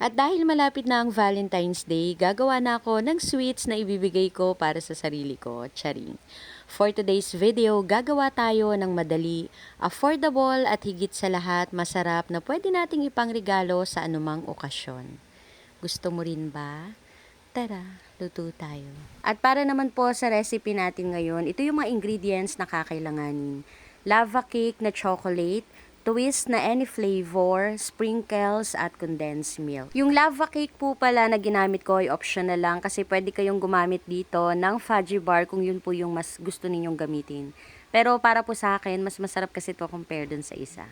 At dahil malapit na ang Valentine's Day, gagawa na ako ng sweets na ibibigay ko para sa sarili ko. Charing. For today's video, gagawa tayo ng madali, affordable at higit sa lahat masarap na pwede nating ipangregalo sa anumang okasyon. Gusto mo rin ba? Tara, luto tayo. At para naman po sa recipe natin ngayon, ito yung mga ingredients na kakailanganin. Lava cake na chocolate, twist na any flavor, sprinkles, at condensed milk. Yung lava cake po pala na ginamit ko ay optional lang kasi pwede kayong gumamit dito ng fudgy bar kung yun po yung mas gusto ninyong gamitin. Pero para po sa akin, mas masarap kasi ito compare dun sa isa.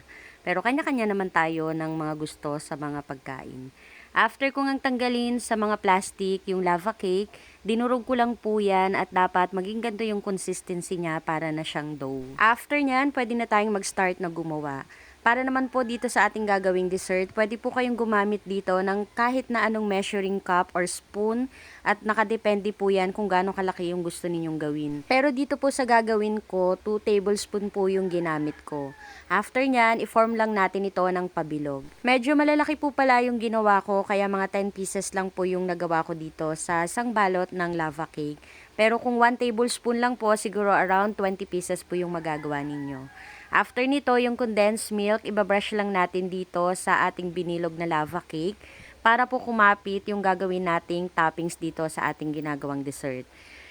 Pero kanya-kanya naman tayo ng mga gusto sa mga pagkain. After ko ngang tanggalin sa mga plastic yung lava cake, dinurog ko lang po yan at dapat maging ganito yung consistency niya para na siyang dough. After nyan, pwede na tayong mag-start na gumawa. Para naman po dito sa ating gagawing dessert, pwede po kayong gumamit dito ng kahit na anong measuring cup or spoon at nakadepende po yan kung gaano kalaki yung gusto ninyong gawin. Pero dito po sa gagawin ko, 2 tablespoon po yung ginamit ko. After nyan, i-form lang natin ito ng pabilog. Medyo malalaki po pala yung ginawa ko, kaya mga 10 pieces lang po yung nagawa ko dito sa isang balot ng lava cake. Pero kung 1 tablespoon lang po, siguro around 20 pieces po yung magagawa ninyo. After nito, yung condensed milk, ibabrush lang natin dito sa ating binilog na lava cake para po kumapit yung gagawin nating toppings dito sa ating ginagawang dessert.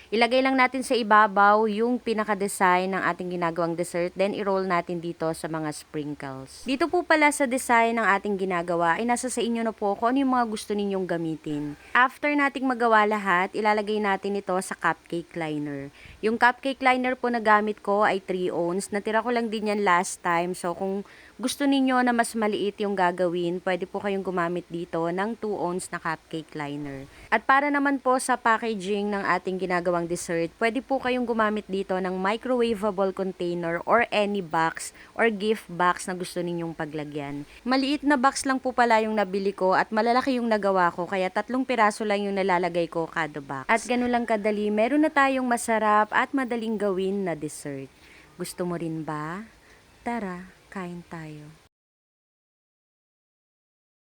Ilagay lang natin sa ibabaw yung pinaka-design ng ating ginagawang dessert, then i-roll natin dito sa mga sprinkles. Dito po pala sa design ng ating ginagawa, ay nasa sa inyo na po kung ano yung mga gusto ninyong gamitin. After nating magawa lahat, ilalagay natin ito sa cupcake liner. Yung cupcake liner po na gamit ko ay 3 ounce. Natira ko lang din yan last time, so kung gusto ninyo na mas maliit yung gagawin, pwede po kayong gumamit dito ng 2 ounce na cupcake liner. At para naman po sa packaging ng ating ginagawang dessert, pwede po kayong gumamit dito ng microwavable container or any box or gift box na gusto ninyong paglagyan. Maliit na box lang po pala yung nabili ko at malalaki yung nagawa ko, kaya 3 piraso lang yung nalalagay ko kada box. At ganun lang kadali, meron na tayong masarap at madaling gawin na dessert. Gusto mo rin ba? Tara, kain tayo.